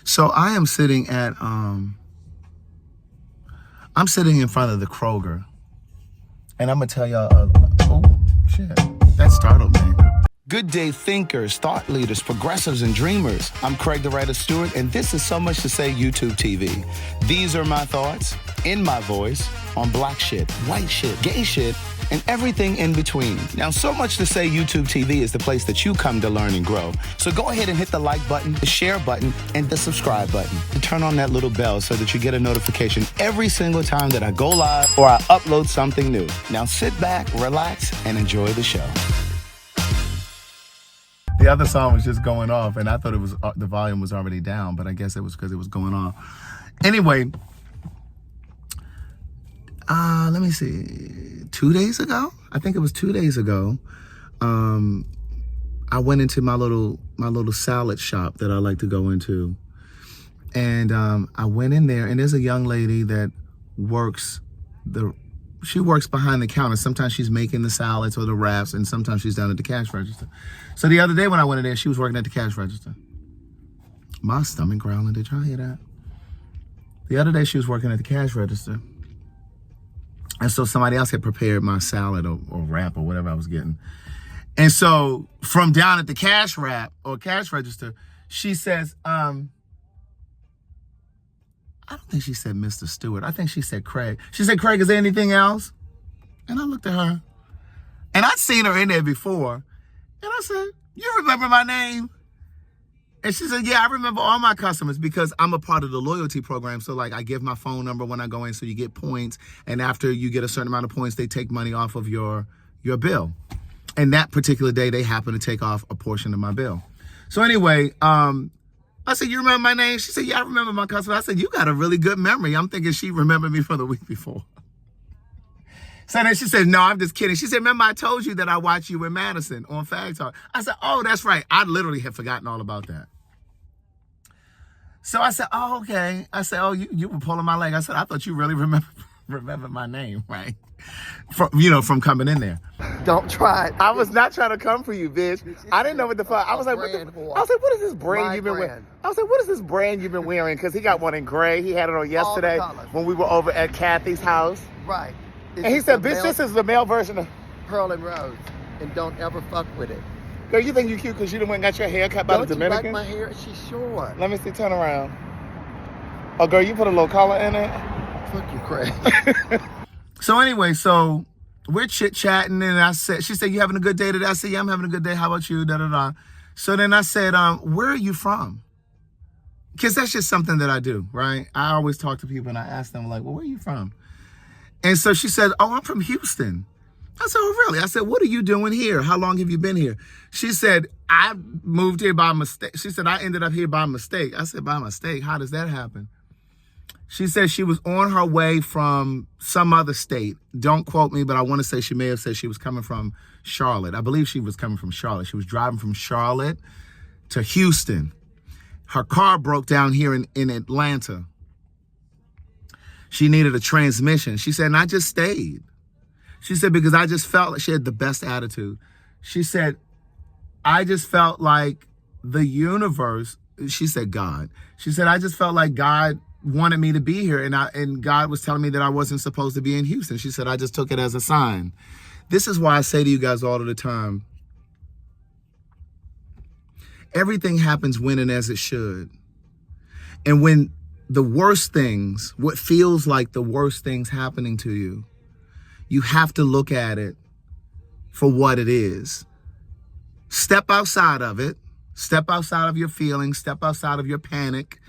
So I am sitting at, I'm sitting in front of the Kroger, and I'm gonna tell y'all, oh shit, that startled me. Good day thinkers, thought leaders, progressives, and dreamers. I'm Craig the Writer Stewart, and this is So Much to Say YouTube TV. These are my thoughts, in my voice, on black shit, white shit, gay shit, and everything in between. Now, So Much to Say YouTube TV is the place that you come to learn and grow. So go ahead and hit the like button, the share button, and the subscribe button. And turn on that little bell so that you get a notification every single time that I go live or I upload something new. Now sit back, relax, and enjoy the show. The other song was just going off, and I thought it was the volume was already down, but I guess it was because it was going on. Anyway, let me see. 2 days ago, I think it was 2 days ago, I went into my little salad shop that I like to go into, and I went in there, and there's a young lady that she works behind the counter. Sometimes she's making the salads or the wraps, and sometimes she's down at the cash register. So the other day when I went in there, she was working at the cash register. My stomach growling, did y'all hear that? The other day she was working at the cash register. And so somebody else had prepared my salad or wrap or whatever I was getting. And so from down at the cash wrap or cash register, she says, I don't think she said Mr. Stewart. I think she said Craig. She said, Craig, is there anything else? And I looked at her. And I'd seen her in there before. And I said, you remember my name? And she said, yeah, I remember all my customers because I'm a part of the loyalty program. So like I give my phone number when I go in so you get points. And after you get a certain amount of points, they take money off of your bill. And that particular day, they happened to take off a portion of my bill. So anyway, I said, you remember my name? She said, yeah, I remember my customer. I said, you got a really good memory. I'm thinking she remembered me from the week before. So then she said, no, I'm just kidding. She said, remember I told you that I watched you in Madison on PhagTawlk. I said, oh, that's right. I literally had forgotten all about that. So I said, oh, okay. I said, oh, you were pulling my leg. I said, I thought you really remember my name, right? From coming in there. Don't try it. I was not trying to come for you, bitch. I didn't know what the fuck. I was like, what is this brand you've been wearing? I was like, what is this brand you've been wearing? Because he got one in gray. He had it on yesterday when we were over at Kathy's house. Right. And he said, bitch, this is the male version of Pearl and Rose. And don't ever fuck with it. Girl, you think you cute because you done went and got your hair cut by the Dominican? Don't you like my hair? She's short. Let me see, turn around. Oh, girl, you put a little color in it? Fuck you, Craig. So anyway, so we're chit-chatting, and she said, you having a good day today? I said, yeah, I'm having a good day. How about you? Da-da-da. So then I said, where are you from? Because that's just something that I do, right? I always talk to people, and I ask them, like, well, where are you from? And so she said, oh, I'm from Houston. I said, oh, really? I said, what are you doing here? How long have you been here? She said, I moved here by mistake. She said, I ended up here by mistake. I said, by mistake? How does that happen? She said she was on her way from some other state. Don't quote me, but I want to say she may have said she was coming from Charlotte. I believe she was coming from Charlotte. She was driving from Charlotte to Houston. Her car broke down here in Atlanta. She needed a transmission. She said, and I just stayed. She said, because I just felt like she had the best attitude. She said, I just felt like the universe, she said God. She said, I just felt like God wanted me to be here, and God was telling me that I wasn't supposed to be in Houston. She said, I just took it as a sign. This is why I say to you guys all of the time, everything happens when and as it should. And when the worst things, what feels like the worst things happening to you, you have to look at it for what it is. Step outside of it. Step outside of your feelings. Step outside of your panic.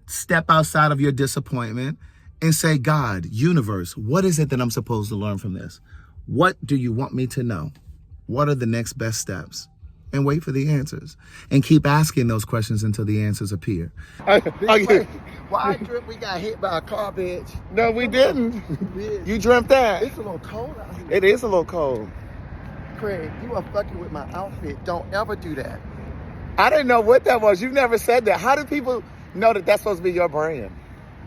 Step outside of your disappointment and say, God, universe, what is it that I'm supposed to learn from this? What do you want me to know? What are the next best steps? And wait for the answers. And keep asking those questions until the answers appear. Why dreamt we got hit by a car, bitch? No, we didn't. You dreamt that. It's a little cold out here. It is a little cold. Craig, you are fucking with my outfit. Don't ever do that. I didn't know what that was. You never said that. How do people know that that's supposed to be your brand?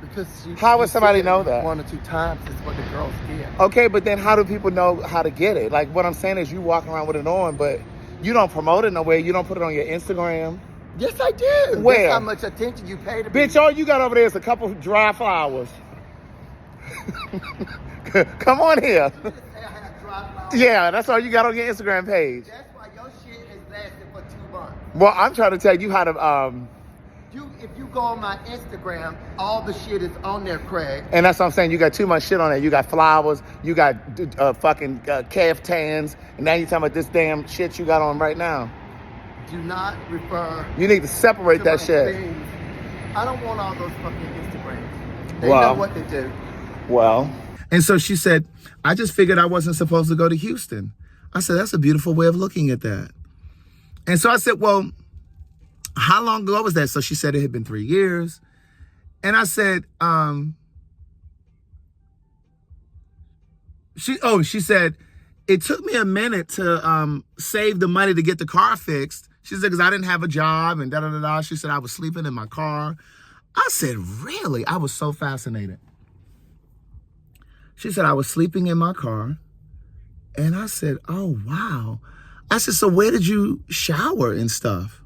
Because how would somebody know that? 1 or 2 times is what the girls get. Okay, but then how do people know how to get it? Like, what I'm saying is you walk around with it on, but you don't promote it nowhere. You don't put it on your Instagram. Yes, I do. Where? That's how much attention you pay to me. Bitch, all you got over there is a couple dry flowers. Come on here. You just say I have dry flowers. Yeah, that's all you got on your Instagram page. That's why your shit has lasted for 2 months. Well, I'm trying to tell you how to, If you go on my Instagram, all the shit is on there, Craig. and that's what I'm saying. You got too much shit on there. You got flowers. You got fucking caftans. And now you're talking about this damn shit you got on right now. Do not refer You need to separate to that my shit. things. I don't want all those fucking Instagrams. They Well. know what to do. Well. And so she said, I just figured I wasn't supposed to go to Houston. I said, that's a beautiful way of looking at that. And so I said, well, how long ago was that? So she said it had been 3 years. And I said, she said, it took me a minute to save the money to get the car fixed. She said, because I didn't have a job and da-da-da-da. She said, I was sleeping in my car. I said, really? I was so fascinated. She said, I was sleeping in my car. And I said, oh, wow. I said, so where did you shower and stuff?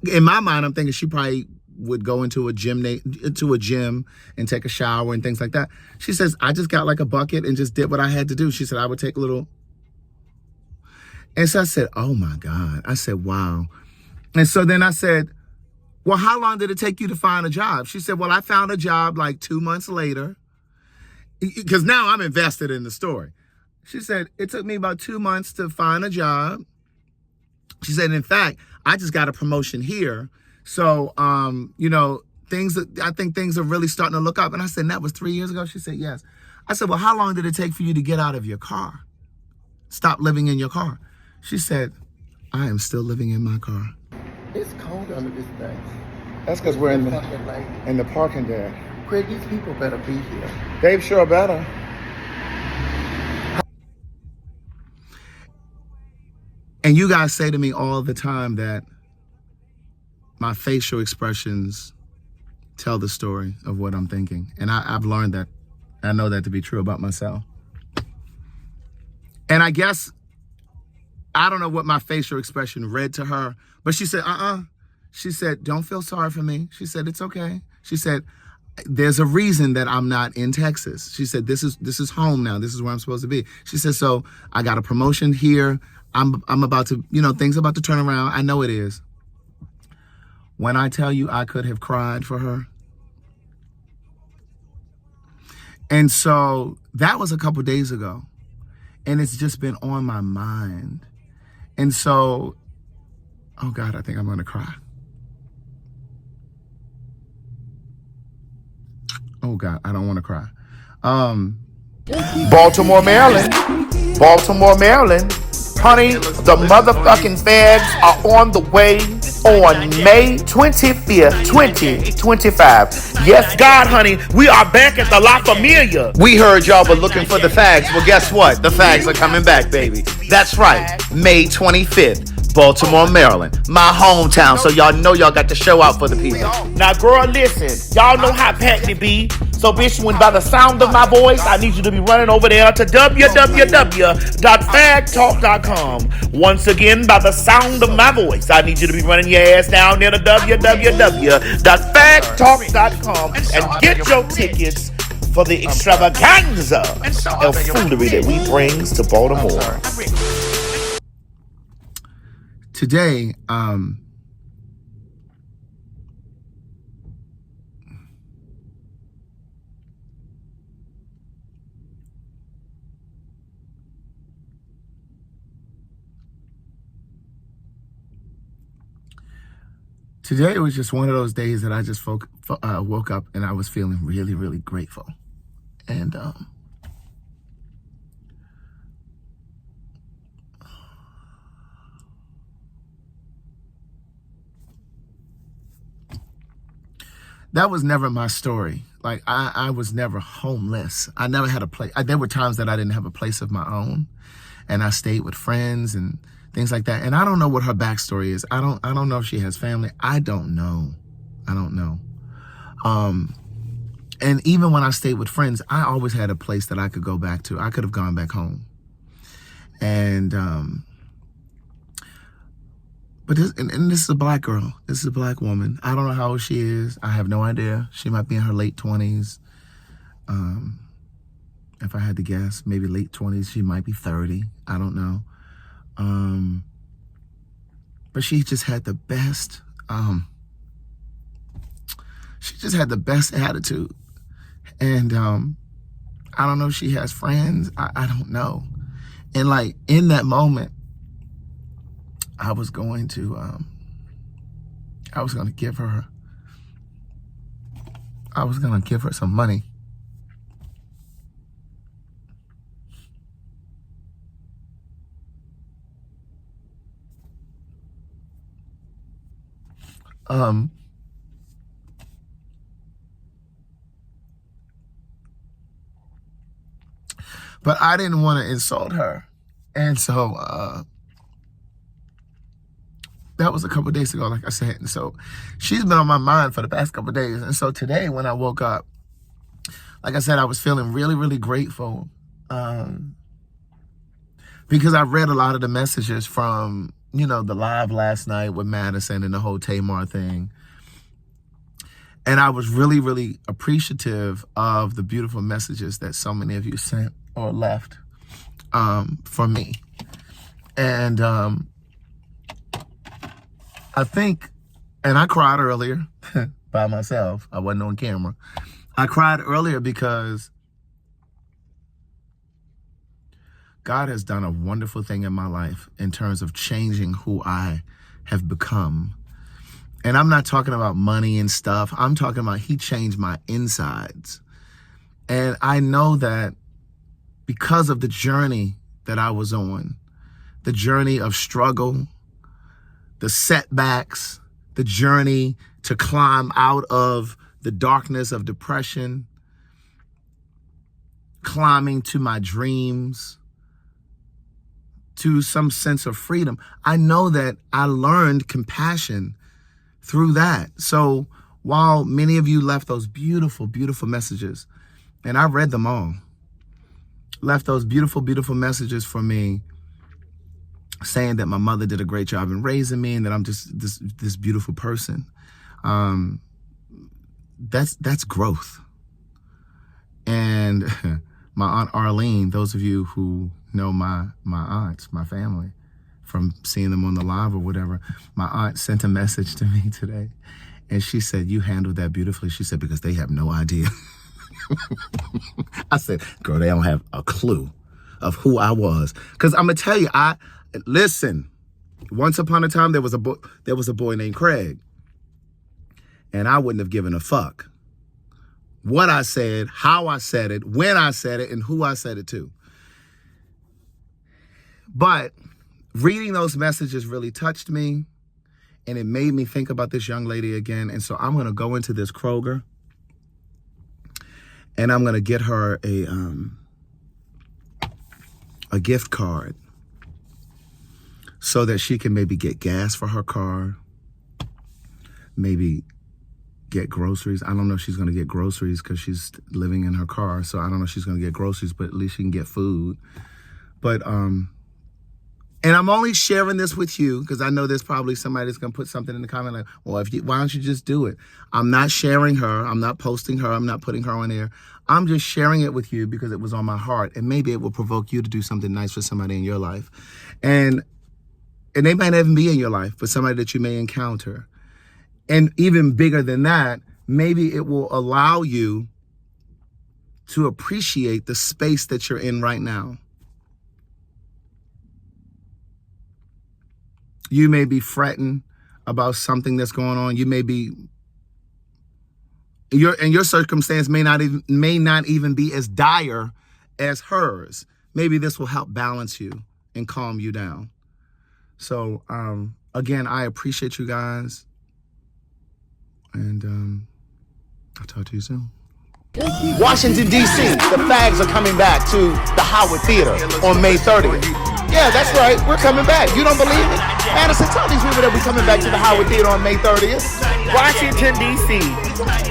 In my mind, I'm thinking she probably would go into a gym and take a shower and things like that. She says, I just got like a bucket and just did what I had to do. She said, I would take a little. And so I said, oh my God. I said, wow. And so then I said, well, how long did it take you to find a job? She said, well, I found a job like 2 months later. Because now I'm invested in the story. She said, it took me about 2 months to find a job. She said, in fact, I just got a promotion here. So, I think things are really starting to look up. And I said, and that was 3 years ago? She said, yes. I said, well, how long did it take for you to get out of your car? Stop living in your car. She said, I am still living in my car. It's cold under this thing. That's because we're in the parking deck. Craig, these people better be here. They sure better. And you guys say to me all the time that my facial expressions tell the story of what I'm thinking. And I've learned that. I know that to be true about myself. And I guess, I don't know what my facial expression read to her, but she said, She said, don't feel sorry for me. She said, it's okay. She said, there's a reason that I'm not in Texas. She said, this is home now. This is where I'm supposed to be. She said, so I got a promotion here. I'm about to, things about to turn around. I know it is. When I tell you I could have cried for her. And so that was a couple days ago. And it's just been on my mind. And so, oh God, I think I'm going to cry. Oh God, I don't want to cry. Baltimore, Maryland. Honey, the motherfucking fags are on the way on May 25th, 2025. Yes, God, honey, we are back at the La Familia. We heard y'all were looking for the fags. Well, guess what? The fags are coming back, baby. That's right, May 25th. Baltimore, Maryland, my hometown, so y'all know y'all got to show out for the people. Now, girl, listen, y'all know how packed it be. So, bitch, when by the sound of my voice, I need you to be running over there to www.PhagTawlk.com. Once again, by the sound of my voice, I need you to be running your ass down there to www.PhagTawlk.com and get your tickets for the extravaganza of foolery that we brings to Baltimore. Today, today it was just one of those days that I just woke up and I was feeling really, really grateful. And that was never my story. Like, I was never homeless. I never had a place. There were times that I didn't have a place of my own, and I stayed with friends and things like that. And I don't know what her backstory is. I don't know if she has family. I don't know. And even when I stayed with friends, I always had a place that I could go back to. I could have gone back home. And But and this is a black girl. This is a black woman. I don't know how old she is. I have no idea. She might be in her late 20s. If I had to guess, maybe late 20s. She might be 30. I don't know. But she just had the best, attitude. And I don't know if she has friends. I don't know. And like in that moment, I was going to give her some money. But I didn't want to insult her. And so that was a couple of days ago, like I said. And so she's been on my mind for the past couple of days. And so today when I woke up, like I said, I was feeling really, really grateful because I read a lot of the messages from, the live last night with Madison and the whole Tamar thing. And I was really, really appreciative of the beautiful messages that so many of you sent or left for me. And I think, and I cried earlier by myself. I wasn't on camera. I cried earlier because God has done a wonderful thing in my life in terms of changing who I have become. And I'm not talking about money and stuff. I'm talking about He changed my insides. And I know that because of the journey that I was on, the journey of struggle, the setbacks, the journey to climb out of the darkness of depression, climbing to my dreams, to some sense of freedom. I know that I learned compassion through that. So while many of you left those beautiful, beautiful messages, and I read them all, left those beautiful, beautiful messages for me, saying that my mother did a great job in raising me and that I'm just this beautiful person. That's growth. And my Aunt Arlene, those of you who know my aunts, my family, from seeing them on the live or whatever, my aunt sent a message to me today. And she said, you handled that beautifully. She said, because they have no idea. I said, girl, they don't have a clue of who I was. Because I'm going to tell you, listen, once upon a time, there was a boy named Craig. And I wouldn't have given a fuck what I said, how I said it, when I said it, and who I said it to. But reading those messages really touched me, and it made me think about this young lady again. And so I'm going to go into this Kroger, and I'm going to get her a gift card so that she can maybe get gas for her car, maybe get groceries. I don't know if she's going to get groceries because she's living in her car. So I don't know if she's going to get groceries, but at least she can get food. But, and I'm only sharing this with you because I know there's probably somebody that's going to put something in the comment like, well, why don't you just do it? I'm not sharing her. I'm not posting her. I'm not putting her on air. I'm just sharing it with you because it was on my heart, and maybe it will provoke you to do something nice for somebody in your life. And they might not even be in your life, but somebody that you may encounter. And even bigger than that, maybe it will allow you to appreciate the space that you're in right now. You may be fretting about something that's going on. You may be, your circumstance may not even be as dire as hers. Maybe this will help balance you and calm you down. So, again, I appreciate you guys. And I'll talk to you soon. Washington, D.C., the Fags are coming back to the Howard Theater on May 30th. Yeah, that's right. We're coming back. You don't believe it? Madison, tell these people that we're coming back to the Howard Theater on May 30th. Washington, D.C.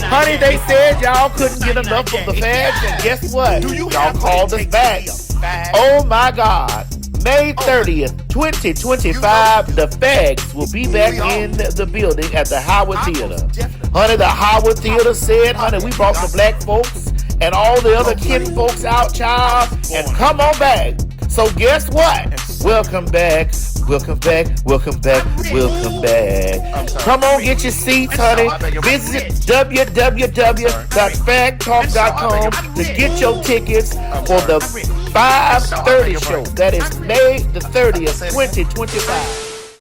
Honey, they said y'all couldn't get enough of the Fags, and guess what? Y'all called us back. Oh, my God. May 30th, 2025, the Fags will be back in the building at the Howard Theater. Honey, the Howard Theater said, honey, we brought the black folks and all the other kin folks out, child, and come on back. So guess what? Welcome back, welcome back, welcome back, welcome back. Come on, get your seats, honey. Visit www.PhagTawlk.com to get your tickets for the 5:30 show. That is May the 30th, 2025.